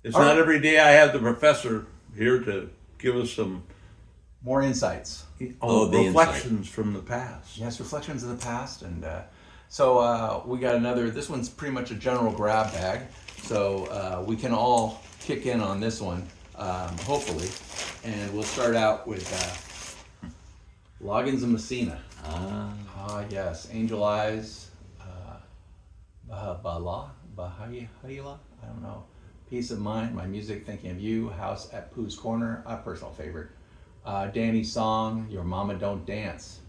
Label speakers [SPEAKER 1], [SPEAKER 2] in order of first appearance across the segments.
[SPEAKER 1] It's
[SPEAKER 2] All
[SPEAKER 1] not
[SPEAKER 2] right.
[SPEAKER 1] every day I have the professor here to give us some
[SPEAKER 2] More insights.
[SPEAKER 3] The
[SPEAKER 1] reflections from the past.
[SPEAKER 2] Yes, reflections of the past, and so we got another. This one's pretty much a general grab bag, so we can all kick in on this one, hopefully, and we'll start out with Loggins of Messina. Ah, yes, Angel Eyes, Bahayla, I don't know. Peace of Mind, My Music, Thinking of You, House at Pooh's Corner, a personal favorite. Danny's song, Your Mama Don't Dance.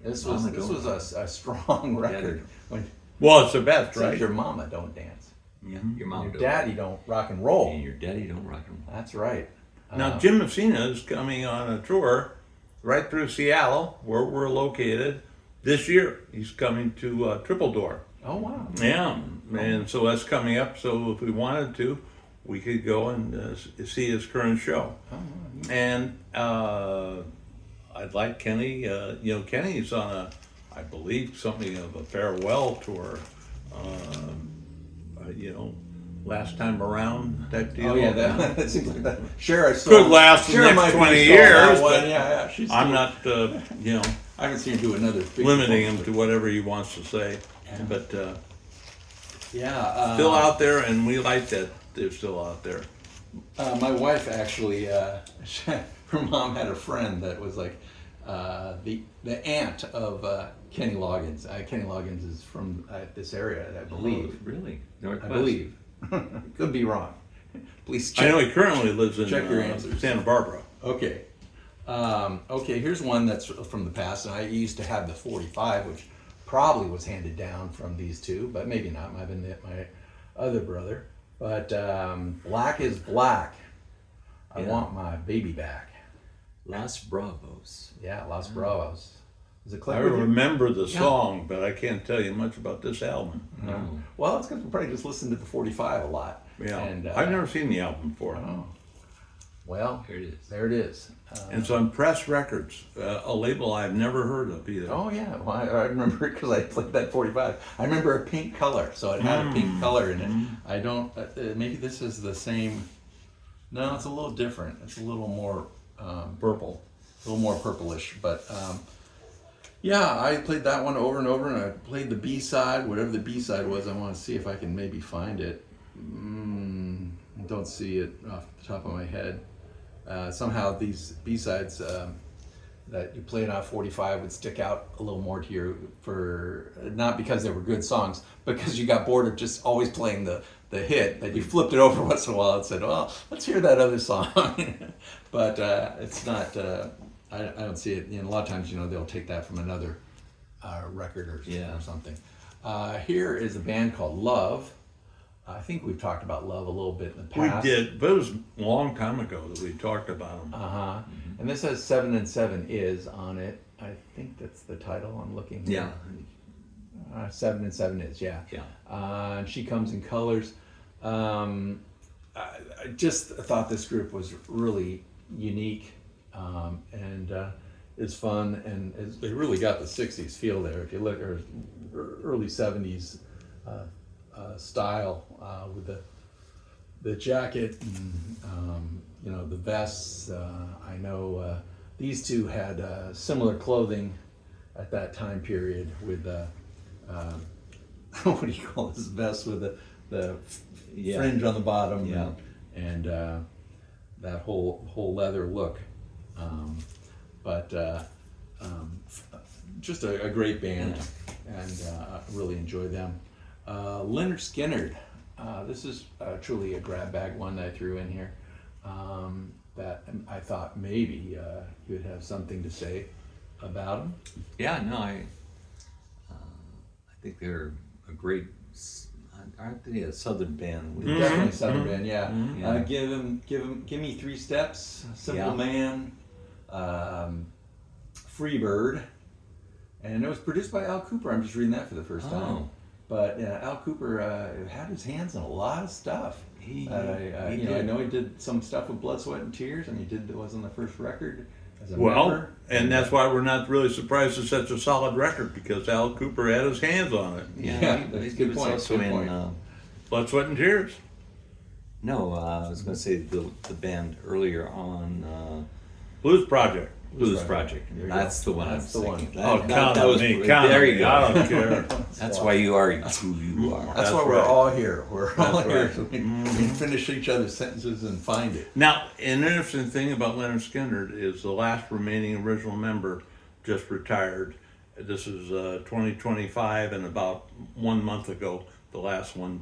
[SPEAKER 2] This was a strong record. When
[SPEAKER 1] Well, it's the best,
[SPEAKER 2] it says
[SPEAKER 1] right?
[SPEAKER 2] Your Mama Don't Dance.
[SPEAKER 3] Yeah, your mom
[SPEAKER 2] Your
[SPEAKER 3] don't.
[SPEAKER 2] daddy don't rock and roll.
[SPEAKER 3] And your daddy don't rock and roll.
[SPEAKER 2] That's right.
[SPEAKER 1] Now, Jim Messina is coming on a tour right through Seattle, where we're located, this year. He's coming to Triple Door.
[SPEAKER 2] Oh wow.
[SPEAKER 1] Yeah, and so that's coming up. So if we wanted to, we could go and see his current show. And I'd like Kenny. Kenny's on I believe, something of a farewell tour. Last time around type deal.
[SPEAKER 2] Oh yeah, that seems like that. Sure,
[SPEAKER 1] Could last the next
[SPEAKER 2] might be
[SPEAKER 1] 20
[SPEAKER 2] still on that
[SPEAKER 1] years,
[SPEAKER 2] one.
[SPEAKER 1] but
[SPEAKER 2] Yeah, she's
[SPEAKER 1] I'm
[SPEAKER 2] still-
[SPEAKER 1] not,
[SPEAKER 2] I haven't seen her do another. big
[SPEAKER 1] limiting him
[SPEAKER 2] performance,
[SPEAKER 1] to whatever he wants to say. But
[SPEAKER 2] but- Yeah.
[SPEAKER 1] still out there, and we like that they're still out there.
[SPEAKER 2] My wife actually, her mom had a friend that was like the aunt of Kenny Loggins. Kenny Loggins is from this area, I believe.
[SPEAKER 3] Oh, really?
[SPEAKER 2] I
[SPEAKER 3] Northwest?
[SPEAKER 2] believe. Could be wrong. Please check.
[SPEAKER 1] I know he currently lives in
[SPEAKER 2] Check your answers.
[SPEAKER 1] Santa Barbara.
[SPEAKER 2] Okay. Okay, here's one that's from the past, and I used to have the 45, which probably was handed down from these two, but maybe not. Might have been my other brother. But Black is Black. I
[SPEAKER 3] Yeah.
[SPEAKER 2] want my baby back.
[SPEAKER 3] Los Bravos.
[SPEAKER 2] Yeah, Los Bravos. Is it
[SPEAKER 1] I
[SPEAKER 2] clever?
[SPEAKER 1] remember the song, but I can't tell you much about this album.
[SPEAKER 3] Oh.
[SPEAKER 2] Well, it's because we probably just listened to the 45 a lot.
[SPEAKER 1] Yeah,
[SPEAKER 2] And,
[SPEAKER 1] I've never seen the album before.
[SPEAKER 2] Oh. Well,
[SPEAKER 3] Here it is.
[SPEAKER 2] there it is.
[SPEAKER 1] And it's on Press Records, a label I've never heard of either.
[SPEAKER 2] Oh yeah, well, I remember it because I played that 45. I remember a pink color, so it had a pink color in it. I don't. Maybe this is the same. No, it's a little different. It's a little more purple, a little more purplish. But yeah, I played that one over and over, and I played the B side, whatever the B side was. I want to see if I can maybe find it. Don't see it off the top of my head. Somehow these B-sides that you played on 45 would stick out a little more to you, for not because they were good songs, but because you got bored of just always playing the hit, that you flipped it over once in a while and said, well, let's hear that other song. But it's not, I don't see it. A lot of times, they'll take that from another record or something. Here is a band called Love. I think we've talked about Love a little bit in the
[SPEAKER 1] We
[SPEAKER 2] past.
[SPEAKER 1] did, but it was a long time ago that we talked about them.
[SPEAKER 2] Uh-huh. And this has 7 and 7 is on it. I think that's the title I'm looking
[SPEAKER 3] Yeah.
[SPEAKER 2] here. 7 and 7 is, yeah.
[SPEAKER 3] Yeah.
[SPEAKER 2] And She Comes in Colors. I just thought this group was really unique and it's fun, and they really got the 60s feel there. If you look, or early 70s style with the jacket and the vests. I know these two had similar clothing at that time period with what do you call this vest with the fringe on the bottom and that whole leather look. Just a great band, and I really enjoy them. Leonard Skinner. This is truly a grab bag one that I threw in here. That I thought maybe you would have something to say about them.
[SPEAKER 3] Yeah, no, I think they're a great, aren't they a southern band? With
[SPEAKER 2] Definitely Southern band, yeah.
[SPEAKER 3] Yeah.
[SPEAKER 2] Give me 3 steps. Simple
[SPEAKER 3] Yeah.
[SPEAKER 2] Man, Freebird, and it was produced by Al Cooper. I'm just reading that for the first time.
[SPEAKER 3] Oh.
[SPEAKER 2] But Al Cooper had his hands in a lot of stuff.
[SPEAKER 3] He
[SPEAKER 2] I
[SPEAKER 3] did.
[SPEAKER 2] know he did some stuff with Blood, Sweat, and Tears, and it was on the first record as a
[SPEAKER 1] Well,
[SPEAKER 2] member.
[SPEAKER 1] and that's why we're not really surprised it's such a solid record, because Al Cooper had his hands on it.
[SPEAKER 2] Yeah, that's a good
[SPEAKER 3] was
[SPEAKER 2] point,
[SPEAKER 3] also
[SPEAKER 2] good
[SPEAKER 3] in
[SPEAKER 2] point.
[SPEAKER 1] Blood, Sweat, and Tears.
[SPEAKER 3] No, I was going to say the band earlier on
[SPEAKER 1] Blues Project.
[SPEAKER 3] Blues Project.
[SPEAKER 2] There you
[SPEAKER 3] That's
[SPEAKER 2] go.
[SPEAKER 3] the one
[SPEAKER 2] That's
[SPEAKER 3] I
[SPEAKER 2] the
[SPEAKER 3] was
[SPEAKER 2] one.
[SPEAKER 3] thinking.
[SPEAKER 1] Oh, count
[SPEAKER 3] that
[SPEAKER 1] on
[SPEAKER 3] was
[SPEAKER 1] me.
[SPEAKER 3] there
[SPEAKER 1] Count on
[SPEAKER 3] you
[SPEAKER 1] me.
[SPEAKER 3] go.
[SPEAKER 1] I don't care.
[SPEAKER 3] That's why you are who you are.
[SPEAKER 2] That's
[SPEAKER 1] That's
[SPEAKER 2] why we're
[SPEAKER 1] right.
[SPEAKER 2] all here. We're all
[SPEAKER 1] That's
[SPEAKER 2] here
[SPEAKER 1] right.
[SPEAKER 2] so we can finish each other's sentences and find it.
[SPEAKER 1] Now, an interesting thing about Leonard Skinner is the last remaining original member just retired. This is 2025, and about 1 month ago, the last one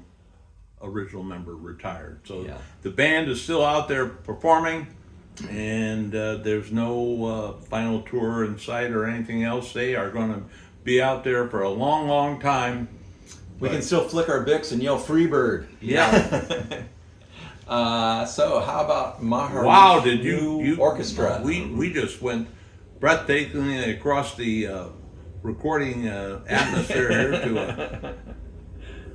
[SPEAKER 1] original member retired. So
[SPEAKER 3] Yeah.
[SPEAKER 1] the band is still out there performing, and there's no final tour in sight or anything else. They are going to be out there for a long, long time.
[SPEAKER 2] We can still flick our Bicks and yell Freebird.
[SPEAKER 1] Yeah.
[SPEAKER 2] So how about Maharishi
[SPEAKER 1] Wow, did you
[SPEAKER 2] Orchestra?
[SPEAKER 1] We just went breathtakingly across the recording atmosphere here to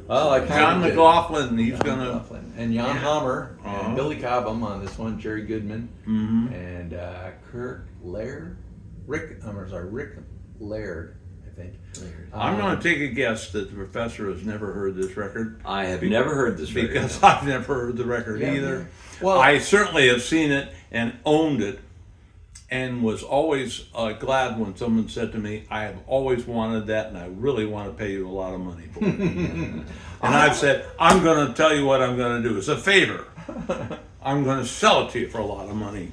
[SPEAKER 2] Well, I kind
[SPEAKER 1] John
[SPEAKER 2] of did.
[SPEAKER 1] McLaughlin. He's
[SPEAKER 2] John
[SPEAKER 1] gonna
[SPEAKER 2] McLaughlin. And Jan Hammer
[SPEAKER 1] Uh-huh.
[SPEAKER 2] and Billy Cobham on this one, Jerry Goodman
[SPEAKER 1] Mhm.
[SPEAKER 2] and Kirk Laird, Rick Laird, I think.
[SPEAKER 1] I'm going to take a guess that the professor has never heard this record
[SPEAKER 3] I have never heard this record.
[SPEAKER 1] because I've never heard the record
[SPEAKER 2] Yeah,
[SPEAKER 1] either.
[SPEAKER 2] yeah. Well-
[SPEAKER 1] I certainly have seen it and owned it, and was always glad when someone said to me, "I have always wanted that, and I really want to pay you a lot of money for it." And I've said, "I'm going to tell you what I'm going to do. It's a favor. I'm going to sell it to you for a lot of money."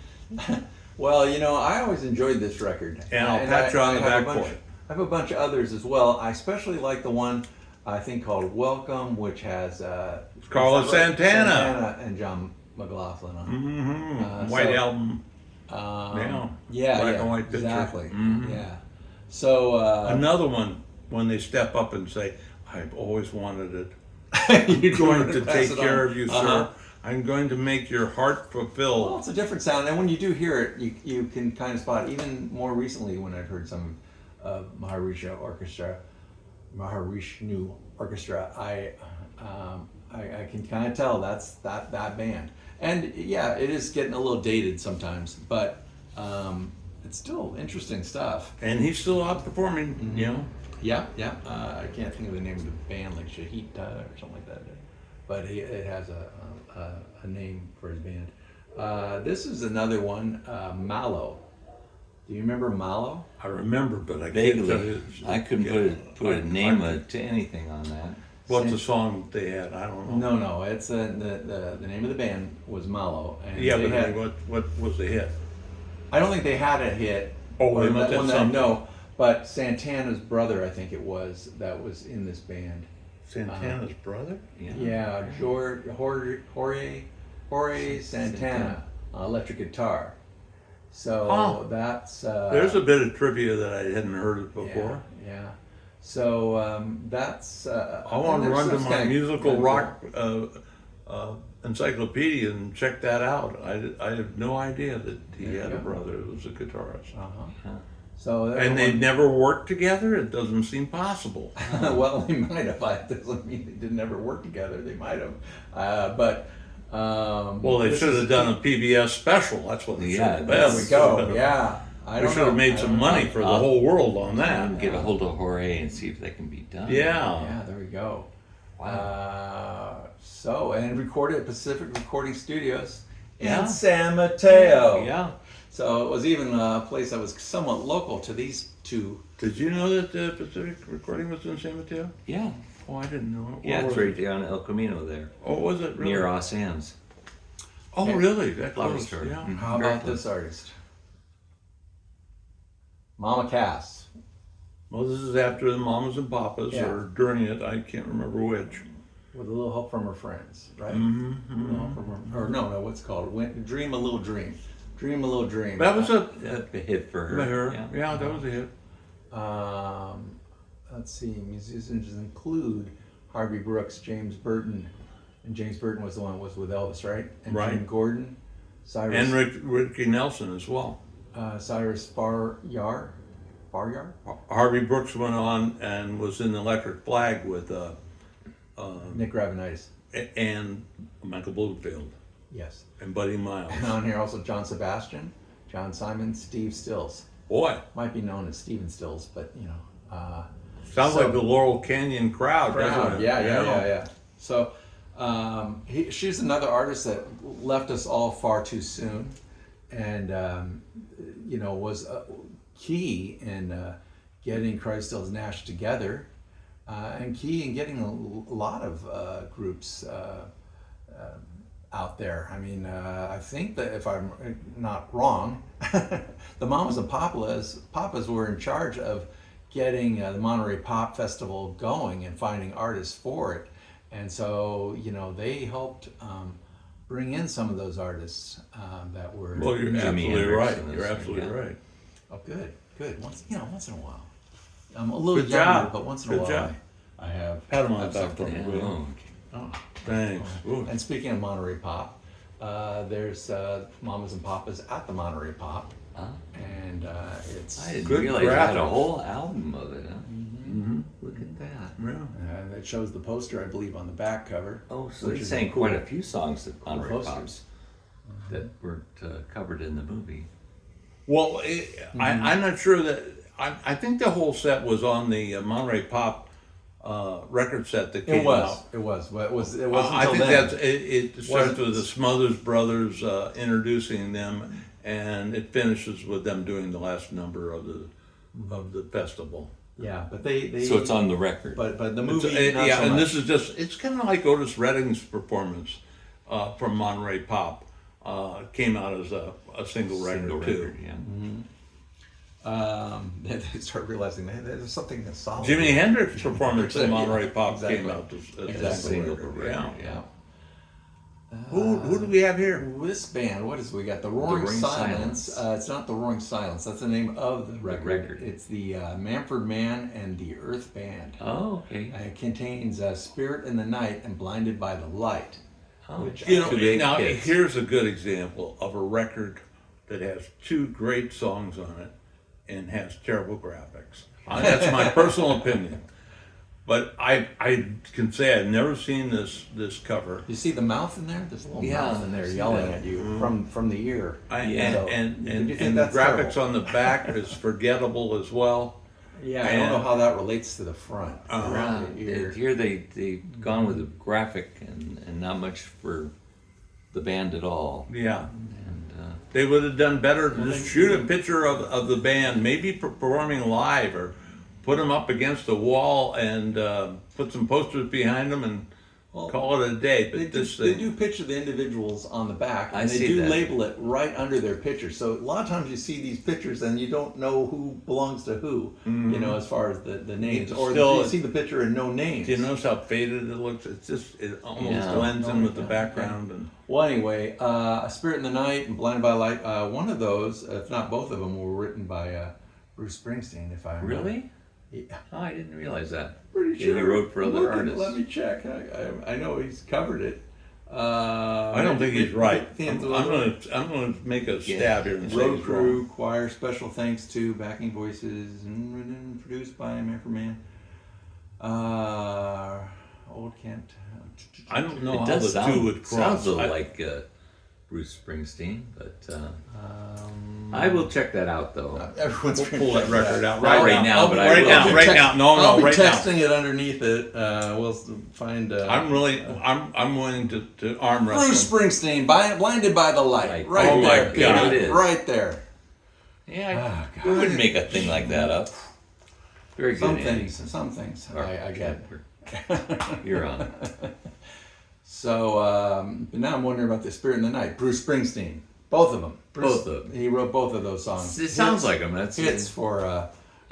[SPEAKER 2] Well, you know, I always enjoyed this record.
[SPEAKER 1] And I'll pat you on the
[SPEAKER 2] have a
[SPEAKER 1] back
[SPEAKER 2] bunch-
[SPEAKER 1] for it.
[SPEAKER 2] I have a bunch of others as well. I especially like the one I think called Welcome, which has
[SPEAKER 1] Carlos
[SPEAKER 2] is that right?
[SPEAKER 1] Santana.
[SPEAKER 2] Santana and John McLaughlin on it.
[SPEAKER 1] Mm-hmm. White
[SPEAKER 2] so-
[SPEAKER 1] album.
[SPEAKER 2] Yeah,
[SPEAKER 1] Black
[SPEAKER 2] yeah,
[SPEAKER 1] and white picture.
[SPEAKER 2] exactly.
[SPEAKER 1] Mhm.
[SPEAKER 2] Yeah. So
[SPEAKER 1] Another one when they step up and say, "I've always wanted it.
[SPEAKER 2] you're
[SPEAKER 1] Going to take care of you, sir. I'm going to make your heart
[SPEAKER 2] Well,
[SPEAKER 1] fulfilled."
[SPEAKER 2] it's a different sound, and when you do hear it, you can kind of spot. Even more recently, when I've heard some of Maharishi New Orchestra, I can kind of tell that's that band. And yeah, it is getting a little dated sometimes, but it's still interesting stuff.
[SPEAKER 1] And he's still out performing, you know.
[SPEAKER 2] Yeah, yeah. I can't think of the name of the band, like Shahita or something like that. But it has a name for his band. This is another one, Mallow. Do you remember Mallow?
[SPEAKER 1] I remember, but I can't tell you.
[SPEAKER 3] Vaguely. I couldn't put a name to anything on that.
[SPEAKER 1] What's the song they had? I don't know.
[SPEAKER 2] No. It's the name of the band was Mallow. And
[SPEAKER 1] Yeah,
[SPEAKER 2] they
[SPEAKER 1] but
[SPEAKER 2] had,
[SPEAKER 1] what was the hit?
[SPEAKER 2] I don't think they had a hit.
[SPEAKER 1] Oh,
[SPEAKER 2] or
[SPEAKER 1] they must have
[SPEAKER 2] one that I
[SPEAKER 1] something.
[SPEAKER 2] know. But Santana's brother, I think it was, that was in this band.
[SPEAKER 1] Santana's brother?
[SPEAKER 2] Yeah, Jorge Santana, electric guitar. So
[SPEAKER 1] Oh.
[SPEAKER 2] that's
[SPEAKER 1] There's a bit of trivia that I hadn't heard of before.
[SPEAKER 2] Yeah. So that's.
[SPEAKER 1] I want to run to my musical rock encyclopedia and check that out. I have no idea that he
[SPEAKER 2] There
[SPEAKER 1] had
[SPEAKER 2] you
[SPEAKER 1] a
[SPEAKER 2] go.
[SPEAKER 1] brother who was a guitarist.
[SPEAKER 2] Uh-huh. So
[SPEAKER 1] And they never worked together? It doesn't seem possible.
[SPEAKER 2] well, they might have. That doesn't mean they didn't ever work together. They might have, but.
[SPEAKER 1] Well, they
[SPEAKER 2] this
[SPEAKER 1] should
[SPEAKER 2] is-
[SPEAKER 1] have done a PBS special. That's what they should
[SPEAKER 3] Yeah,
[SPEAKER 1] have
[SPEAKER 2] There
[SPEAKER 1] been.
[SPEAKER 2] we
[SPEAKER 1] It should have
[SPEAKER 2] go.
[SPEAKER 1] been a-
[SPEAKER 2] Yeah. I
[SPEAKER 1] We
[SPEAKER 2] don't
[SPEAKER 1] should have
[SPEAKER 2] know.
[SPEAKER 1] made
[SPEAKER 2] I
[SPEAKER 1] some
[SPEAKER 2] don't
[SPEAKER 1] money
[SPEAKER 2] know.
[SPEAKER 1] for the whole world on that.
[SPEAKER 3] Get a hold of Jorge and see if that can be done.
[SPEAKER 1] Yeah.
[SPEAKER 2] Yeah, there we go.
[SPEAKER 3] Wow.
[SPEAKER 2] And recorded at Pacific Recording Studios
[SPEAKER 1] Yeah.
[SPEAKER 2] in San Mateo.
[SPEAKER 1] Yeah.
[SPEAKER 2] So it was even a place that was somewhat local to these two.
[SPEAKER 1] Did you know that Pacific Recording was in San Mateo?
[SPEAKER 3] Yeah.
[SPEAKER 1] Oh, I didn't know.
[SPEAKER 3] Yeah,
[SPEAKER 1] Where
[SPEAKER 3] it's
[SPEAKER 1] was
[SPEAKER 3] right
[SPEAKER 1] it?
[SPEAKER 3] down El Camino there.
[SPEAKER 1] Oh, was it really?
[SPEAKER 3] Near Los Angeles.
[SPEAKER 1] Oh,
[SPEAKER 2] Yeah.
[SPEAKER 1] really? That
[SPEAKER 3] Flower
[SPEAKER 1] close?
[SPEAKER 3] store.
[SPEAKER 1] Yeah.
[SPEAKER 3] Mhm.
[SPEAKER 2] How
[SPEAKER 3] Very
[SPEAKER 2] about
[SPEAKER 3] close.
[SPEAKER 2] this artist? Mama Cass.
[SPEAKER 1] Well, this is after the Mamas and Papas,
[SPEAKER 2] Yeah.
[SPEAKER 1] or during it. I can't remember which.
[SPEAKER 2] With a little help from her friends, right?
[SPEAKER 1] Mm-hmm.
[SPEAKER 2] A little help from her, or no, what's it called? Dream a Little Dream. Dream a Little Dream.
[SPEAKER 1] That was a
[SPEAKER 3] A hit for her.
[SPEAKER 1] Yeah, that was a hit.
[SPEAKER 2] Let's see, musicians include Harvey Brooks, James Burton, and James Burton was the one that was with Elvis, right? And
[SPEAKER 1] Right.
[SPEAKER 2] Gene Gordon, Cyrus,
[SPEAKER 1] And Ricky Nelson as well.
[SPEAKER 2] Cyrus Faryar.
[SPEAKER 1] Harvey Brooks went on and was in the Electric Flag with
[SPEAKER 2] Nick Gravenitis.
[SPEAKER 1] and Michael Bloomfield
[SPEAKER 2] Yes.
[SPEAKER 1] and Buddy Miles.
[SPEAKER 2] And on here also John Sebastian, John Simon, Steve Stills.
[SPEAKER 1] Boy,
[SPEAKER 2] Might be known as Steven Stills, but you know.
[SPEAKER 1] sounds
[SPEAKER 2] So-
[SPEAKER 1] like the Laurel Canyon crowd, doesn't it?
[SPEAKER 2] Yeah. So She's another artist that left us all far too soon, and was key in getting Christels Nash together, and key in getting a lot of groups out there. I mean, I think that if I'm not wrong, the Mamas and Papas were in charge of getting the Monterey Pop Festival going and finding artists for it. And so, they helped bring in some of those artists that were.
[SPEAKER 1] Well, you're
[SPEAKER 3] Jimi
[SPEAKER 1] absolutely
[SPEAKER 3] Hendrix
[SPEAKER 1] right.
[SPEAKER 3] and
[SPEAKER 1] You're
[SPEAKER 3] those
[SPEAKER 1] absolutely
[SPEAKER 3] things, yeah.
[SPEAKER 1] right.
[SPEAKER 2] Oh, good. Once in a while. I'm a little
[SPEAKER 1] Good
[SPEAKER 2] younger,
[SPEAKER 1] job.
[SPEAKER 2] but once in a
[SPEAKER 1] Good
[SPEAKER 2] while,
[SPEAKER 1] job.
[SPEAKER 2] I have.
[SPEAKER 1] Pat him on
[SPEAKER 2] have
[SPEAKER 1] the back for
[SPEAKER 2] something.
[SPEAKER 1] me, will you?
[SPEAKER 3] Oh,
[SPEAKER 2] Oh.
[SPEAKER 1] Thanks. Ooh.
[SPEAKER 2] And speaking of Monterey Pop, there's Mamas and Papas at the Monterey Pop,
[SPEAKER 3] huh?
[SPEAKER 2] and it's.
[SPEAKER 3] I didn't
[SPEAKER 1] Good
[SPEAKER 3] realize you had a
[SPEAKER 1] graphics.
[SPEAKER 3] whole album of it. Huh?
[SPEAKER 1] Mm-hmm.
[SPEAKER 3] Look at that.
[SPEAKER 1] Yeah.
[SPEAKER 2] That shows the poster, I believe, on the back cover.
[SPEAKER 3] Oh, so
[SPEAKER 2] Which
[SPEAKER 3] they
[SPEAKER 2] is
[SPEAKER 3] sang
[SPEAKER 2] cool.
[SPEAKER 3] quite a few songs that Monterey
[SPEAKER 2] posters.
[SPEAKER 3] Pops that weren't covered in the movie.
[SPEAKER 1] Well, I'm not sure that. I think the whole set was on the Monterey Pop record set that came out.
[SPEAKER 2] It was. Well, it was. It wasn't
[SPEAKER 1] I
[SPEAKER 2] until
[SPEAKER 1] think
[SPEAKER 2] then.
[SPEAKER 1] that's it. Starts with the Smothers Brothers introducing them, and it finishes with them doing the last number of the festival.
[SPEAKER 2] Yeah, but they.
[SPEAKER 3] So it's on the record.
[SPEAKER 2] But the
[SPEAKER 1] It's,
[SPEAKER 2] movie. not
[SPEAKER 1] yeah,
[SPEAKER 2] so
[SPEAKER 1] and
[SPEAKER 2] much.
[SPEAKER 1] this is just—it's kind of like Otis Redding's performance from Monterey Pop. Came out as a single record too.
[SPEAKER 3] yeah.
[SPEAKER 2] They start realizing that there's something that's solid.
[SPEAKER 1] Jimi Hendrix's performance in Monterey Pop
[SPEAKER 2] Exactly.
[SPEAKER 1] came out as a
[SPEAKER 2] Exactly.
[SPEAKER 1] single
[SPEAKER 3] Single
[SPEAKER 1] record. Yeah.
[SPEAKER 2] Yeah.
[SPEAKER 1] Who do we have here?
[SPEAKER 2] This band, what is we got? The Roaring
[SPEAKER 3] Roaring
[SPEAKER 2] Silence.
[SPEAKER 3] Silence.
[SPEAKER 2] It's not the Roaring Silence. That's the name of the record.
[SPEAKER 3] record.
[SPEAKER 2] It's the Manfred Mann and the Earth Band.
[SPEAKER 3] Oh, okay.
[SPEAKER 2] It contains Spirit in the Night and Blinded by the Light.
[SPEAKER 3] Oh,
[SPEAKER 2] Which
[SPEAKER 1] You know,
[SPEAKER 3] Two big
[SPEAKER 1] now
[SPEAKER 3] hits.
[SPEAKER 1] here's a good example of a record that has two great songs on it and has terrible graphics. That's my personal opinion. But I can say I've never seen this cover.
[SPEAKER 2] You see the mouth in there? There's a little
[SPEAKER 3] Yeah,
[SPEAKER 2] mouth in there
[SPEAKER 3] I see
[SPEAKER 2] yelling
[SPEAKER 3] that.
[SPEAKER 2] at you from the ear.
[SPEAKER 3] Yeah.
[SPEAKER 2] So,
[SPEAKER 1] And
[SPEAKER 2] did you think
[SPEAKER 1] the
[SPEAKER 2] that's
[SPEAKER 1] graphics
[SPEAKER 2] terrible?
[SPEAKER 1] on the back is forgettable as well.
[SPEAKER 2] Yeah, I don't know
[SPEAKER 1] and-
[SPEAKER 2] how that relates to the front. Around the
[SPEAKER 3] Yeah,
[SPEAKER 2] ear.
[SPEAKER 3] here they've gone with the graphic and not much for the band at all.
[SPEAKER 1] Yeah.
[SPEAKER 3] And
[SPEAKER 1] They would have done better to just shoot a picture of the band, maybe performing live, or put them up against the wall and put some posters behind them and
[SPEAKER 2] Well,
[SPEAKER 1] call it a day. But
[SPEAKER 2] They do,
[SPEAKER 1] this
[SPEAKER 2] they
[SPEAKER 1] thing,
[SPEAKER 2] do picture the individuals on the back,
[SPEAKER 3] I
[SPEAKER 2] and they
[SPEAKER 3] see
[SPEAKER 2] do
[SPEAKER 3] that.
[SPEAKER 2] label it right under their picture. So a lot of times you see these pictures and you don't know who belongs to who, you know, as far as the names. Or
[SPEAKER 1] Still-
[SPEAKER 2] you see the picture and no names.
[SPEAKER 1] do you notice how faded it looks? It's just, it almost
[SPEAKER 3] Yeah.
[SPEAKER 1] blends in with the
[SPEAKER 2] Yeah.
[SPEAKER 1] background. And
[SPEAKER 2] Well, anyway, A Spirit in the Night and Blinded by Light, one of those, if not both of them, were written by Bruce Springsteen, if I remember.
[SPEAKER 3] really?
[SPEAKER 2] Yeah.
[SPEAKER 3] Oh, I didn't realize that.
[SPEAKER 2] Pretty
[SPEAKER 3] Yeah, he
[SPEAKER 2] sure.
[SPEAKER 3] wrote for other
[SPEAKER 2] Look at-
[SPEAKER 3] artists.
[SPEAKER 2] Let me check. I know he's covered it.
[SPEAKER 1] I don't think he's right. I'm gonna make a stab here and say
[SPEAKER 2] Road
[SPEAKER 1] he's
[SPEAKER 2] Crew,
[SPEAKER 1] wrong.
[SPEAKER 2] choir, special thanks to backing voices, and produced by Manfred Mann. Old Kent.
[SPEAKER 1] I don't know
[SPEAKER 3] It
[SPEAKER 1] how
[SPEAKER 3] does
[SPEAKER 1] the
[SPEAKER 3] sound,
[SPEAKER 1] two would cross.
[SPEAKER 3] sounds a little
[SPEAKER 1] I-
[SPEAKER 3] like Bruce Springsteen, but I will check that out though.
[SPEAKER 2] Everyone's
[SPEAKER 1] We'll pull that record out
[SPEAKER 3] Right now, but I
[SPEAKER 1] right
[SPEAKER 3] will.
[SPEAKER 1] now, right now. No,
[SPEAKER 2] I'll be
[SPEAKER 1] right now.
[SPEAKER 2] texting it underneath it. We'll find.
[SPEAKER 1] I'm willing to arm
[SPEAKER 2] Bruce
[SPEAKER 1] wrestle.
[SPEAKER 2] Springsteen, Blinded by the Light,
[SPEAKER 3] Right.
[SPEAKER 2] right
[SPEAKER 1] Oh my
[SPEAKER 2] there,
[SPEAKER 1] God.
[SPEAKER 2] baby,
[SPEAKER 3] It is.
[SPEAKER 2] right there.
[SPEAKER 3] Yeah,
[SPEAKER 2] Oh,
[SPEAKER 3] we wouldn't make a thing like that up. Very good,
[SPEAKER 2] Some
[SPEAKER 3] Andy.
[SPEAKER 2] things,
[SPEAKER 3] Or-
[SPEAKER 2] I get.
[SPEAKER 3] You're on.
[SPEAKER 2] So but now I'm wondering about the Spirit in the Night. Bruce Springsteen, both of them.
[SPEAKER 3] Both of them.
[SPEAKER 2] He wrote both of those songs.
[SPEAKER 3] It sounds
[SPEAKER 2] Hits-
[SPEAKER 3] like him. That's
[SPEAKER 2] hits for.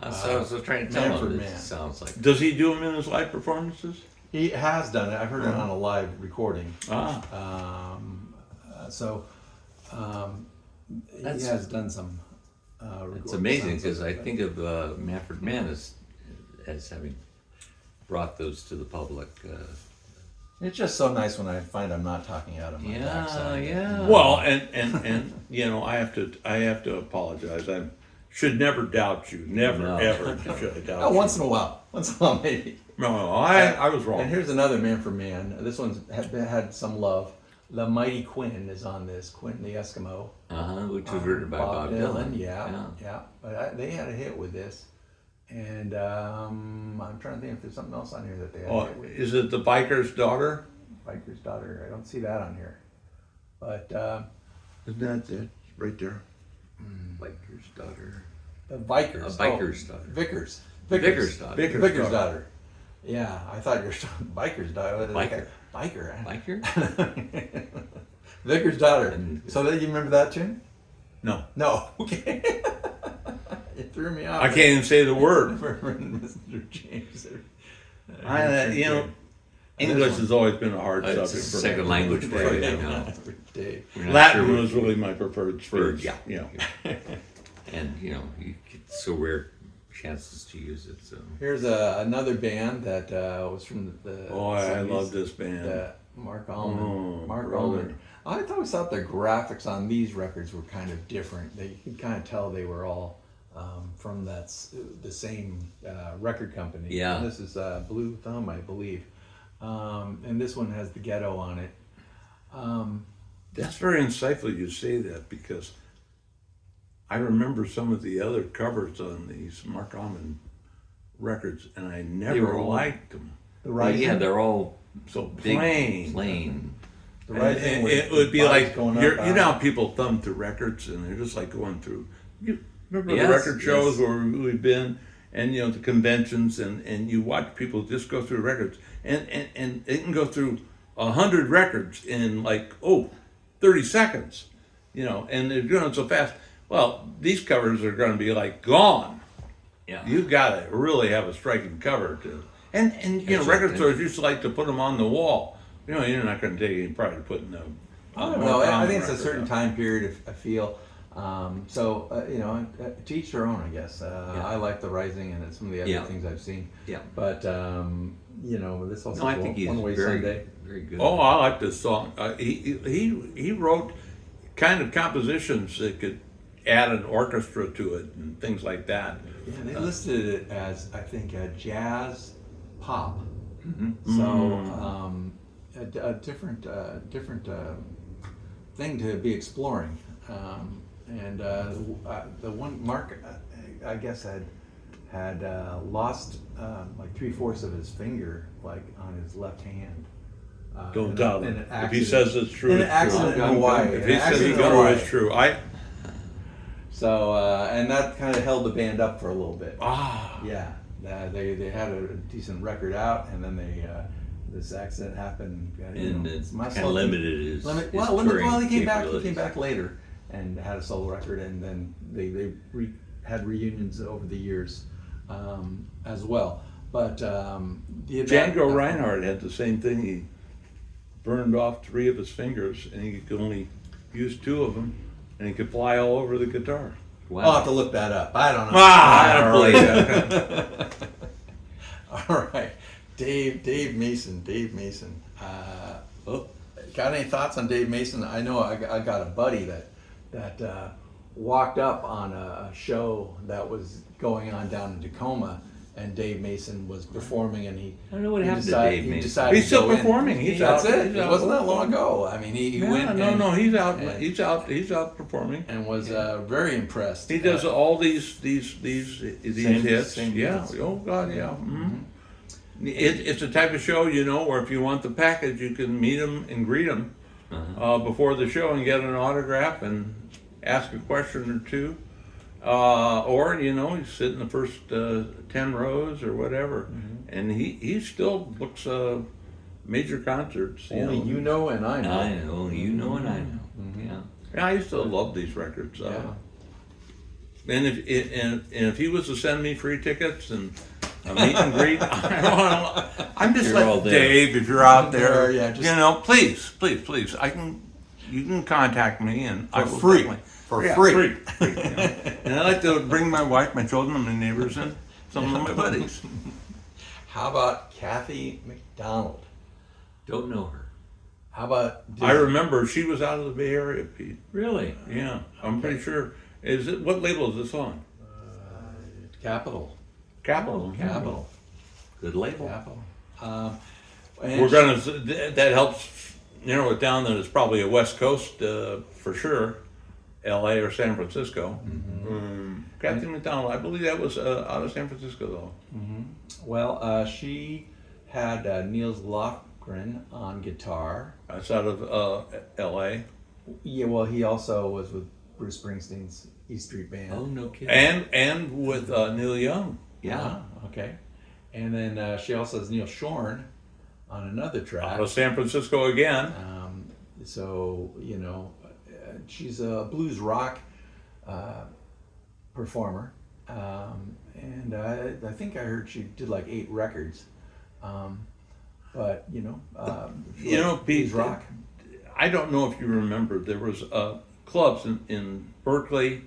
[SPEAKER 3] That's what I was trying to tell
[SPEAKER 2] Manfred
[SPEAKER 3] him.
[SPEAKER 2] Mann.
[SPEAKER 3] It sounds like.
[SPEAKER 1] Does he do them in his live performances?
[SPEAKER 2] He has done it. I've heard it on a live recording.
[SPEAKER 1] Ah,
[SPEAKER 2] He
[SPEAKER 3] That's-
[SPEAKER 2] has done some.
[SPEAKER 3] It's amazing because I think of Manfred Mann as having brought those to the public.
[SPEAKER 2] It's just so nice when I find I'm not talking out of my backside.
[SPEAKER 3] yeah.
[SPEAKER 1] well, and you know, I have to apologize. I should never doubt you. Never,
[SPEAKER 3] No.
[SPEAKER 1] ever should I doubt
[SPEAKER 2] Oh,
[SPEAKER 1] you.
[SPEAKER 2] once in a while, maybe.
[SPEAKER 1] No, I was wrong.
[SPEAKER 2] And here's another Manfred Mann. This one's had some love. The Mighty Quinn is on this. Quinn the Eskimo.
[SPEAKER 3] Which was written by Bob Dylan.
[SPEAKER 2] Yeah. But they had a hit with this. And I'm trying to think if there's something else on here that they had a
[SPEAKER 1] Oh,
[SPEAKER 2] hit with.
[SPEAKER 1] is it the biker's daughter?
[SPEAKER 2] Biker's Daughter. I don't see that on here. But
[SPEAKER 1] Isn't that it? Right there.
[SPEAKER 3] Biker's Daughter.
[SPEAKER 2] the Vikers.
[SPEAKER 3] A Biker's Daughter.
[SPEAKER 2] Vickers.
[SPEAKER 3] Vickers Daughter.
[SPEAKER 2] Vickers Daughter. Yeah, I thought you were Biker's Daughter.
[SPEAKER 3] Biker.
[SPEAKER 2] Biker.
[SPEAKER 3] Biker?
[SPEAKER 2] Vickers Daughter.
[SPEAKER 3] And-
[SPEAKER 2] So that you remember that tune?
[SPEAKER 1] No,
[SPEAKER 2] No. Okay. It threw me off.
[SPEAKER 1] I can't even say the word.
[SPEAKER 2] Mr. James.
[SPEAKER 1] You know, English has always been a hard
[SPEAKER 3] It's a
[SPEAKER 1] subject for
[SPEAKER 3] second
[SPEAKER 1] me.
[SPEAKER 3] language for you, you know.
[SPEAKER 2] Dave.
[SPEAKER 3] We're not
[SPEAKER 1] Latin
[SPEAKER 3] sure
[SPEAKER 1] was really my preferred speech.
[SPEAKER 3] Yeah.
[SPEAKER 1] You know.
[SPEAKER 3] And, you know, you get so rare chances to use it, so.
[SPEAKER 2] Here's another band that was from the.
[SPEAKER 1] Oh, I
[SPEAKER 2] 70s,
[SPEAKER 1] love this band.
[SPEAKER 2] Mark Allman.
[SPEAKER 1] Oh,
[SPEAKER 2] Mark
[SPEAKER 1] brother.
[SPEAKER 2] Allman. I always thought the graphics on these records were kind of different. You could kind of tell they were all from the same record company.
[SPEAKER 3] Yeah.
[SPEAKER 2] And this is Blue Thumb, I believe. And this one has the Ghetto on it.
[SPEAKER 1] That's very insightful you say that, because I remember some of the other covers on these Mark Allman records, and I
[SPEAKER 3] were
[SPEAKER 1] never
[SPEAKER 3] all-
[SPEAKER 1] liked them.
[SPEAKER 2] The
[SPEAKER 3] Well,
[SPEAKER 2] Rising.
[SPEAKER 3] yeah, they're all
[SPEAKER 1] So
[SPEAKER 3] big,
[SPEAKER 1] plain.
[SPEAKER 3] plain.
[SPEAKER 2] The
[SPEAKER 1] And
[SPEAKER 2] Rising with
[SPEAKER 1] it
[SPEAKER 2] the
[SPEAKER 1] would be
[SPEAKER 2] bodies
[SPEAKER 1] like,
[SPEAKER 2] going
[SPEAKER 1] you
[SPEAKER 2] up,
[SPEAKER 1] know how people thumb through records and they're just like going through, you remember
[SPEAKER 3] Yes,
[SPEAKER 1] the record shows
[SPEAKER 3] yes.
[SPEAKER 1] where we've been, and you know, the conventions, and you watch people just go through records, and they can go through 100 records in like, 30 seconds, you know, and they're doing it so fast. Well, these covers are going to be like gone.
[SPEAKER 3] Yeah.
[SPEAKER 1] You've got to really have a striking cover to, and you know,
[SPEAKER 3] That's
[SPEAKER 1] record
[SPEAKER 3] right.
[SPEAKER 1] stores used to like to put them on the wall. You know, you're not going to take any pride in putting them.
[SPEAKER 2] I don't know. I think it's a certain time period. I feel you know, to each their own. I guess I like the Rising and some of the other
[SPEAKER 3] Yeah.
[SPEAKER 2] things I've seen.
[SPEAKER 3] Yeah.
[SPEAKER 2] But you know, this also
[SPEAKER 3] No, I think he's
[SPEAKER 2] One Way
[SPEAKER 3] very,
[SPEAKER 2] Sunday.
[SPEAKER 3] very good.
[SPEAKER 1] Oh, I like this song. He wrote kind of compositions that could add an orchestra to it and things like that.
[SPEAKER 2] Yeah, they listed it as, I think, a jazz pop.
[SPEAKER 3] Mm-hmm.
[SPEAKER 2] So a different thing to be exploring. And the one Mark, I guess, had lost like 3/4 of his finger, like on his left hand.
[SPEAKER 1] Don't doubt
[SPEAKER 2] in
[SPEAKER 1] it.
[SPEAKER 2] an
[SPEAKER 1] If he
[SPEAKER 2] accident.
[SPEAKER 1] says it's true,
[SPEAKER 2] In an
[SPEAKER 1] it's true.
[SPEAKER 2] accident in Hawaii.
[SPEAKER 1] If
[SPEAKER 2] An
[SPEAKER 1] he says
[SPEAKER 2] accident
[SPEAKER 1] it's
[SPEAKER 2] in
[SPEAKER 1] true,
[SPEAKER 2] Hawaii.
[SPEAKER 1] it's true.
[SPEAKER 2] So and that kind of held the band up for a little bit.
[SPEAKER 1] Ah,
[SPEAKER 2] Yeah, they had a decent record out, and then this accident happened.
[SPEAKER 3] And it's
[SPEAKER 2] my
[SPEAKER 3] kind of
[SPEAKER 2] solo-
[SPEAKER 3] limited his
[SPEAKER 2] Well,
[SPEAKER 3] touring
[SPEAKER 2] he came back. He
[SPEAKER 3] capabilities.
[SPEAKER 2] came back later and had a solo record, and then they had reunions over the years as well. But
[SPEAKER 1] Django Reinhardt had the same thing. He burned off 3 of his fingers, and he could only use 2 of them, and he could fly all over the guitar.
[SPEAKER 3] Wow.
[SPEAKER 2] I'll have to look that up. I don't know.
[SPEAKER 1] Ah,
[SPEAKER 3] Boy,
[SPEAKER 2] All right, Dave Mason. Got any thoughts on Dave Mason? I know I got a buddy that walked up on a show that was going on down in Tacoma, and Dave Mason was performing, and he.
[SPEAKER 3] I don't know what
[SPEAKER 2] he
[SPEAKER 3] happened to
[SPEAKER 2] decided-
[SPEAKER 3] Dave
[SPEAKER 2] he
[SPEAKER 3] Mason.
[SPEAKER 2] decided
[SPEAKER 1] He's
[SPEAKER 2] to
[SPEAKER 1] still
[SPEAKER 2] go in.
[SPEAKER 1] performing. He's
[SPEAKER 2] That's
[SPEAKER 1] out.
[SPEAKER 2] it.
[SPEAKER 1] He's
[SPEAKER 2] It
[SPEAKER 1] out
[SPEAKER 2] wasn't that long
[SPEAKER 1] performing.
[SPEAKER 2] ago. I mean, he
[SPEAKER 1] Yeah,
[SPEAKER 2] went.
[SPEAKER 1] no, he's out.
[SPEAKER 2] and-
[SPEAKER 1] He's out performing.
[SPEAKER 2] and was very impressed.
[SPEAKER 1] He does all these hits.
[SPEAKER 2] same
[SPEAKER 1] Yeah.
[SPEAKER 2] hits.
[SPEAKER 1] Oh God, yeah. It's the type of show, you know, where if you want the package, you can meet him and greet him before the show and get an autograph and ask a question or two. Or you know, you sit in the first 10 rows or whatever, and he still books major concerts.
[SPEAKER 2] Only you know, and I know.
[SPEAKER 3] I know, you know, and I know. Yeah.
[SPEAKER 1] Yeah, I used to love these records.
[SPEAKER 2] Yeah.
[SPEAKER 1] And if he was to send me free tickets and a meet and greet, I'm just
[SPEAKER 3] You're
[SPEAKER 1] like
[SPEAKER 3] all there.
[SPEAKER 1] Dave. If you're out there,
[SPEAKER 2] Yeah, just-
[SPEAKER 1] you know, please, you can contact me and I will
[SPEAKER 2] free.
[SPEAKER 1] definitely-
[SPEAKER 2] For
[SPEAKER 1] Yeah,
[SPEAKER 2] free.
[SPEAKER 1] you know. And I like to bring my wife, my children, and my neighbors, and some of my buddies.
[SPEAKER 2] How about Kathy McDonald?
[SPEAKER 3] Don't know her.
[SPEAKER 2] How about
[SPEAKER 1] I remember she was out of the Bay Area, Pete.
[SPEAKER 3] Really?
[SPEAKER 1] Yeah, I'm pretty sure. Is it what label is this on?
[SPEAKER 2] Capital?
[SPEAKER 1] Capital.
[SPEAKER 2] Capital.
[SPEAKER 3] Good label.
[SPEAKER 2] Capital. And
[SPEAKER 1] We're gonna. That helps narrow it down. That it's probably a West Coast for sure, L.A. or San Francisco. Kathy McDonald, I believe that was out of San Francisco though.
[SPEAKER 2] Well, she had Niels Lundgren on guitar.
[SPEAKER 1] That's out of L.A.
[SPEAKER 2] Yeah, well, he also was with Bruce Springsteen's E Street Band.
[SPEAKER 3] Oh, no kidding.
[SPEAKER 1] And with Neil Young.
[SPEAKER 3] Yeah.
[SPEAKER 2] Ah, okay. And then she also has Neil Shorn on another track.
[SPEAKER 1] Out of San Francisco again.
[SPEAKER 2] So, you know, she's a blues rock performer. And I think I heard she did like 8 records. But, you know,
[SPEAKER 1] You know,
[SPEAKER 2] blues
[SPEAKER 1] Pete,
[SPEAKER 2] rock.
[SPEAKER 1] I don't know if you remember, there was clubs in Berkeley,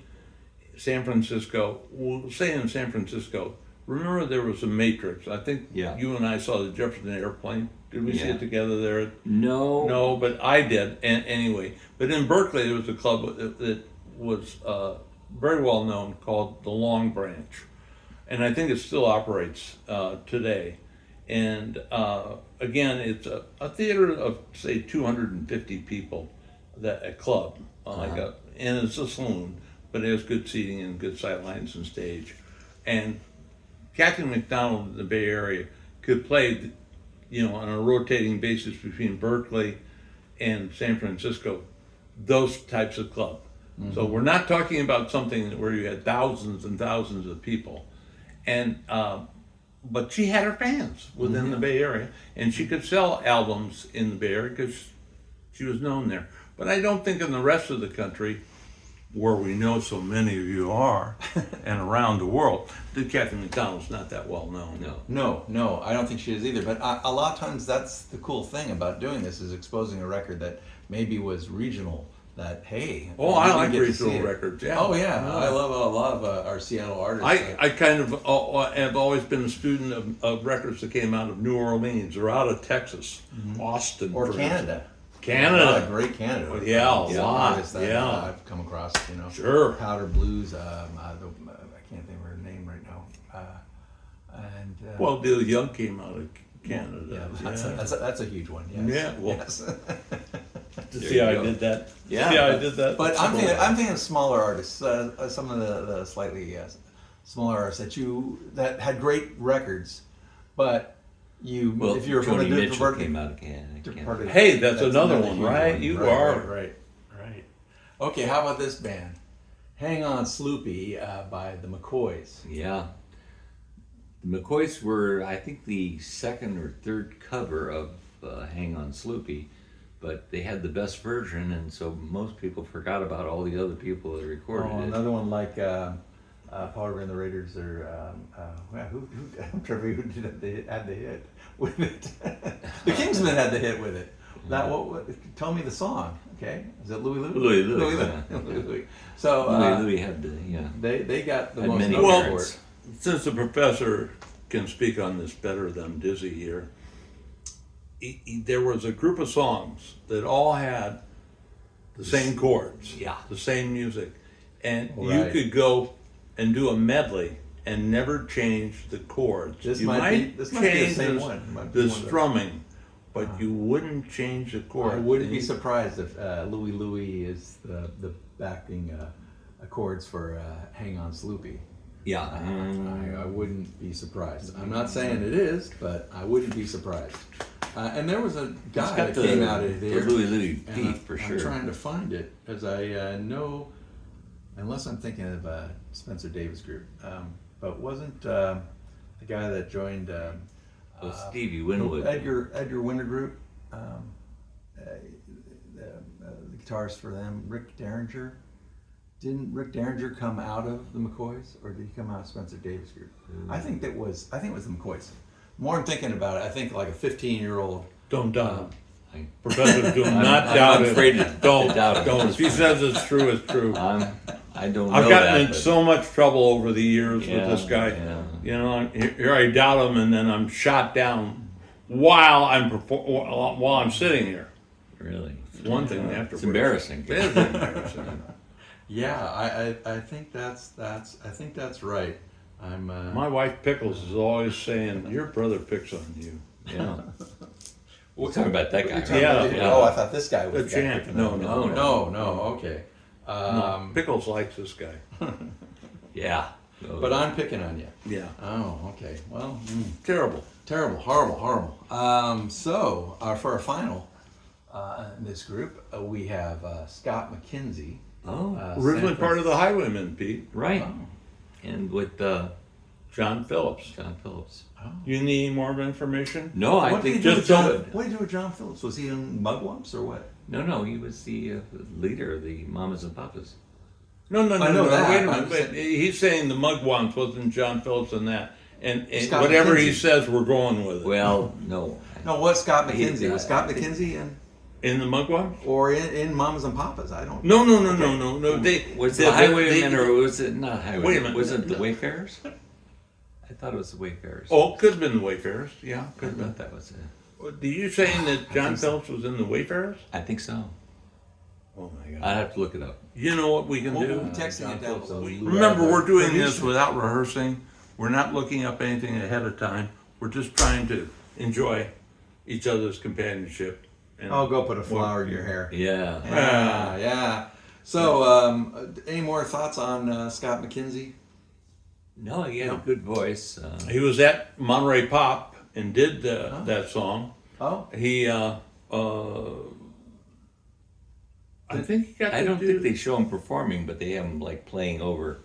[SPEAKER 1] San Francisco. We'll say in San Francisco. Remember there was a Matrix. I think
[SPEAKER 3] Yeah.
[SPEAKER 1] you and I saw the Jefferson Airplane. Did we see
[SPEAKER 3] Yeah.
[SPEAKER 1] it together there?
[SPEAKER 3] No.
[SPEAKER 1] No, but I did. And anyway, but in Berkeley there was a club that was very well known called the Long Branch, and I think it still operates today. And again, it's a theater of say 250 people, a club, and it's a saloon, but it has good seating and good sightlines and stage. And Kathy McDonald in the Bay Area could play, you know, on a rotating basis between Berkeley and San Francisco, those types of club. So we're not talking about something where you had thousands and thousands of people, and but she had her fans within the Bay Area, and she could sell albums in the Bay Area because she was known there. But I don't think in the rest of the country, where we know so many of you are, and around the world, that Kathy McDonald's not that well known.
[SPEAKER 2] No, I don't think she is either. But a lot of times that's the cool thing about doing this is exposing a record that maybe was regional. That hey,
[SPEAKER 1] Oh,
[SPEAKER 2] you
[SPEAKER 1] I
[SPEAKER 2] didn't
[SPEAKER 1] like
[SPEAKER 2] get to
[SPEAKER 1] regional
[SPEAKER 2] see it.
[SPEAKER 1] records. Yeah.
[SPEAKER 2] Oh yeah, I love a lot of our Seattle artists.
[SPEAKER 1] I kind of have always been a student of records that came out of New Orleans or out of Texas, Austin,
[SPEAKER 2] or
[SPEAKER 1] for
[SPEAKER 2] Canada.
[SPEAKER 1] Canada.
[SPEAKER 2] A lot of great Canada.
[SPEAKER 1] Yeah, a
[SPEAKER 2] Some
[SPEAKER 1] lot,
[SPEAKER 2] artists that
[SPEAKER 1] yeah.
[SPEAKER 2] I've come across. You know,
[SPEAKER 1] Sure.
[SPEAKER 2] Powder Blues. I can't think of her name right now.
[SPEAKER 1] Well, Neil Young came out of Canada.
[SPEAKER 2] yeah, that's a huge one. Yes.
[SPEAKER 1] Yeah, well,
[SPEAKER 2] Yes.
[SPEAKER 1] See how I did that?
[SPEAKER 3] Yeah.
[SPEAKER 1] See how I did that?
[SPEAKER 2] But I'm thinking of smaller artists. Some of the slightly smaller artists that had great records, but
[SPEAKER 3] Well,
[SPEAKER 2] if you're from a
[SPEAKER 3] Joni
[SPEAKER 2] different
[SPEAKER 3] Mitchell
[SPEAKER 2] part-
[SPEAKER 3] came out of Canada.
[SPEAKER 2] part of-
[SPEAKER 1] Hey, that's another one,
[SPEAKER 2] huge
[SPEAKER 1] right? You
[SPEAKER 2] Right,
[SPEAKER 1] are.
[SPEAKER 2] right. Okay, how about this band? Hang On Sloopy by the McCoys.
[SPEAKER 3] Yeah. The McCoys were, I think, the second or third cover of Hang On Sloopy, but they had the best version, and so most people forgot about all the other people that recorded it.
[SPEAKER 2] Another one like Power and the Raiders, or I'm trying to figure who had the hit with it. The Kingsmen had the hit with it. That what? Tell me the song. Okay, is it Louie Louie?
[SPEAKER 3] Louie, yeah.
[SPEAKER 2] Louie Louie. So
[SPEAKER 3] Louie had the, yeah.
[SPEAKER 2] they got the
[SPEAKER 3] Had
[SPEAKER 2] most
[SPEAKER 3] many
[SPEAKER 2] notes for
[SPEAKER 3] parents.
[SPEAKER 2] it.
[SPEAKER 1] Since the professor can speak on this better than Dizzy here, there was a group of songs that all had the same chords,
[SPEAKER 3] Yeah.
[SPEAKER 1] the same music, and
[SPEAKER 2] Right.
[SPEAKER 1] you could go and do a medley and never change the chords.
[SPEAKER 2] This
[SPEAKER 1] you
[SPEAKER 2] might be the
[SPEAKER 1] change
[SPEAKER 2] same
[SPEAKER 1] the,
[SPEAKER 2] one. It might be
[SPEAKER 1] the
[SPEAKER 2] one of those.
[SPEAKER 1] strumming, but you wouldn't change the chords.
[SPEAKER 2] I wouldn't be
[SPEAKER 1] And
[SPEAKER 2] surprised if Louie Louie is the backing chords for Hang On Sloopy.
[SPEAKER 3] Yeah.
[SPEAKER 2] I wouldn't be surprised. I'm not saying it is, but I wouldn't be surprised. And there was a guy
[SPEAKER 3] It's
[SPEAKER 2] that
[SPEAKER 3] got
[SPEAKER 2] came out of
[SPEAKER 3] the
[SPEAKER 2] there.
[SPEAKER 3] Louie Louie
[SPEAKER 2] and
[SPEAKER 3] beat for
[SPEAKER 2] I'm
[SPEAKER 3] sure.
[SPEAKER 2] trying to find it as I know, unless I'm thinking of Spencer Davis Group. But wasn't the guy that joined
[SPEAKER 3] Stevie Winwood.
[SPEAKER 2] Edgar Winter Group, the guitarist for them, Rick Derringer? Didn't Rick Derringer come out of the McCoys, or did he come out of Spencer Davis Group? I think it was the McCoys. More I'm thinking about it, I think like a 15-year-old.
[SPEAKER 1] don't doubt
[SPEAKER 3] I-
[SPEAKER 1] it. Professor, do not
[SPEAKER 3] I'm
[SPEAKER 1] doubt
[SPEAKER 3] afraid
[SPEAKER 1] it.
[SPEAKER 3] to
[SPEAKER 1] Don't
[SPEAKER 3] doubt it.
[SPEAKER 1] Don't. If he says it's true, it's true.
[SPEAKER 3] I don't know
[SPEAKER 1] I've gotten
[SPEAKER 3] that,
[SPEAKER 1] in
[SPEAKER 3] but-
[SPEAKER 1] so much trouble over the years
[SPEAKER 3] Yeah,
[SPEAKER 1] with this guy.
[SPEAKER 3] yeah.
[SPEAKER 1] You know, here I doubt him, and then I'm shot down while I'm sitting here.
[SPEAKER 3] Really.
[SPEAKER 1] It's one thing afterwards.
[SPEAKER 3] It's embarrassing.
[SPEAKER 1] It is embarrassing.
[SPEAKER 2] Yeah, I think that's right. I'm
[SPEAKER 1] My wife Pickles is always saying, "Your brother picks on you."
[SPEAKER 3] Yeah. We're talking about that guy. right?
[SPEAKER 1] Yeah.
[SPEAKER 3] Yeah.
[SPEAKER 2] Oh, I thought this guy was
[SPEAKER 1] The
[SPEAKER 2] the guy
[SPEAKER 1] champ.
[SPEAKER 2] picking
[SPEAKER 1] No,
[SPEAKER 2] on me.
[SPEAKER 1] no,
[SPEAKER 2] no. Okay.
[SPEAKER 1] No, Pickles likes this guy.
[SPEAKER 3] Yeah.
[SPEAKER 2] But I'm picking on you.
[SPEAKER 1] Yeah,
[SPEAKER 2] Oh, okay. Well,
[SPEAKER 1] terrible.
[SPEAKER 2] Terrible, horrible, horrible. So, for our final in this group, we have Scott McKenzie.
[SPEAKER 3] Oh,
[SPEAKER 1] Originally
[SPEAKER 2] San
[SPEAKER 1] part of the Highwaymen, Pete.
[SPEAKER 3] right.
[SPEAKER 2] Oh.
[SPEAKER 3] And with
[SPEAKER 1] John Phillips.
[SPEAKER 3] John Phillips.
[SPEAKER 1] You need more information?
[SPEAKER 3] No, I
[SPEAKER 2] What did
[SPEAKER 3] think
[SPEAKER 2] he do
[SPEAKER 1] just
[SPEAKER 2] with John?
[SPEAKER 1] don't-
[SPEAKER 2] What did he do with John Phillips? Was he in Mugwumps or what?
[SPEAKER 3] no, he was the leader of the Mamas and Papas.
[SPEAKER 1] No,
[SPEAKER 2] I know
[SPEAKER 1] no.
[SPEAKER 2] that.
[SPEAKER 1] Wait a
[SPEAKER 2] I'm
[SPEAKER 1] minute. But
[SPEAKER 2] saying-
[SPEAKER 1] he's saying the Mugwumps wasn't John Phillips and that. And
[SPEAKER 2] Scott
[SPEAKER 1] whatever he
[SPEAKER 2] McKenzie.
[SPEAKER 1] says, we're going with it.
[SPEAKER 3] Well, no.
[SPEAKER 2] No, what Scott
[SPEAKER 3] He-
[SPEAKER 2] McKenzie? Was Scott
[SPEAKER 3] I think-
[SPEAKER 2] McKenzie in
[SPEAKER 1] In the Mugwumps?
[SPEAKER 2] or in Mamas and Papas? I don't.
[SPEAKER 1] No. They
[SPEAKER 3] Was
[SPEAKER 1] they-
[SPEAKER 3] it the Highwaymen
[SPEAKER 1] they-
[SPEAKER 3] or was it not Highwaymen?
[SPEAKER 1] Wait a minute.
[SPEAKER 3] Was it the
[SPEAKER 1] No.
[SPEAKER 3] Wayfarers? I thought it was the Wayfarers.
[SPEAKER 1] Oh, could have been the Wayfarers. Yeah,
[SPEAKER 3] I
[SPEAKER 1] could have been.
[SPEAKER 3] thought that was it.
[SPEAKER 1] Are you saying that John Phillips was in the Wayfarers?
[SPEAKER 3] I think so.
[SPEAKER 1] Oh my God!
[SPEAKER 3] I'd have to look it up.
[SPEAKER 1] You know what we can
[SPEAKER 2] We'll
[SPEAKER 1] do?
[SPEAKER 2] be texting
[SPEAKER 3] John
[SPEAKER 2] it down
[SPEAKER 3] Phillips
[SPEAKER 2] below.
[SPEAKER 3] was-
[SPEAKER 1] Remember, we're doing this
[SPEAKER 2] Producer.
[SPEAKER 1] without rehearsing. We're not looking up anything ahead of time. We're just trying to enjoy each other's companionship. And
[SPEAKER 2] I'll go put a flower in your hair.
[SPEAKER 3] Yeah.
[SPEAKER 2] Yeah, yeah. So, any more thoughts on Scott McKenzie?
[SPEAKER 3] No, he had a good voice.
[SPEAKER 1] He was at Monterey Pop and did that song.
[SPEAKER 2] Oh,
[SPEAKER 1] He, I think he got.
[SPEAKER 3] I
[SPEAKER 1] to
[SPEAKER 3] don't
[SPEAKER 1] do-
[SPEAKER 3] think they show him performing, but they have him like playing over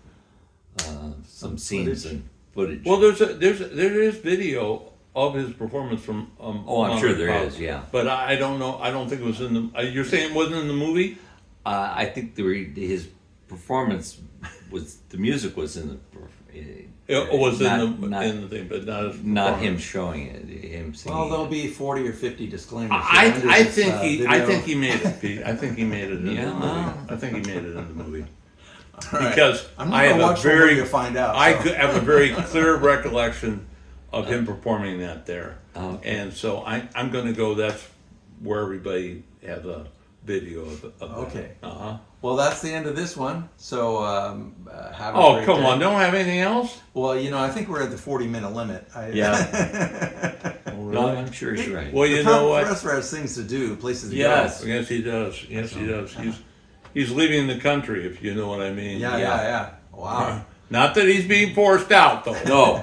[SPEAKER 3] some scenes
[SPEAKER 2] footage.
[SPEAKER 3] and footage.
[SPEAKER 1] Well, there is video of his performance from.
[SPEAKER 3] Oh, I'm sure
[SPEAKER 1] Monterey
[SPEAKER 3] there
[SPEAKER 1] Pop.
[SPEAKER 3] is, yeah.
[SPEAKER 1] But I don't know. I don't think it was in the. You're saying it wasn't in the movie?
[SPEAKER 3] I think his performance was the music was in the.
[SPEAKER 1] It was
[SPEAKER 3] not,
[SPEAKER 1] in the
[SPEAKER 3] not,
[SPEAKER 1] in the thing, but not as
[SPEAKER 3] not him
[SPEAKER 1] performance.
[SPEAKER 3] showing it. Him singing.
[SPEAKER 2] well, there'll
[SPEAKER 3] it.
[SPEAKER 2] be 40 or 50 disclaimers.
[SPEAKER 1] I
[SPEAKER 2] under this,
[SPEAKER 1] think I
[SPEAKER 2] video.
[SPEAKER 1] think he made it, Pete. I think he made it in
[SPEAKER 3] Yeah,
[SPEAKER 1] the movie.
[SPEAKER 3] well.
[SPEAKER 1] I think he made it in the movie.
[SPEAKER 2] All right.
[SPEAKER 1] Because
[SPEAKER 2] I'm not
[SPEAKER 1] I
[SPEAKER 2] gonna
[SPEAKER 1] have a
[SPEAKER 2] watch the movie
[SPEAKER 1] very
[SPEAKER 2] to find out.
[SPEAKER 1] I
[SPEAKER 2] so.
[SPEAKER 1] have a very clear recollection of him performing that there.
[SPEAKER 3] Oh, okay.
[SPEAKER 1] And so I'm going to go. That's where everybody has a video of that.
[SPEAKER 2] Okay.
[SPEAKER 1] Uh-huh.
[SPEAKER 2] Well, that's the end of this one. So, have a
[SPEAKER 1] Oh,
[SPEAKER 2] great
[SPEAKER 1] come
[SPEAKER 2] day.
[SPEAKER 1] on. Don't have anything else?
[SPEAKER 2] Well, I think we're at the 40-minute limit.
[SPEAKER 3] Yeah. No, I'm sure he's right.
[SPEAKER 1] Well, you know what?
[SPEAKER 2] Professor has things to do, places to
[SPEAKER 3] Yes.
[SPEAKER 1] Yes, he does. Yes, he does. He's leaving the country, if you know what I mean.
[SPEAKER 2] go. Yeah. Wow.
[SPEAKER 1] Not that he's being forced out, though.
[SPEAKER 3] No,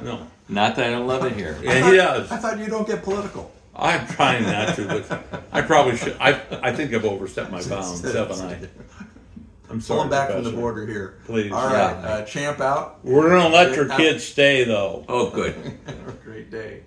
[SPEAKER 1] No.
[SPEAKER 3] not that I don't love it here.
[SPEAKER 1] Yeah, he does.
[SPEAKER 2] I thought you don't get political.
[SPEAKER 1] I'm trying not to, but I probably should. I think I've overstepped my bounds, haven't I? I'm sorry.
[SPEAKER 2] Pulling back from the
[SPEAKER 1] Professor.
[SPEAKER 2] border here.
[SPEAKER 1] Please.
[SPEAKER 2] All right, Champ out.
[SPEAKER 1] We're gonna let your kids stay, though.
[SPEAKER 3] Oh, good.
[SPEAKER 2] Have a great day.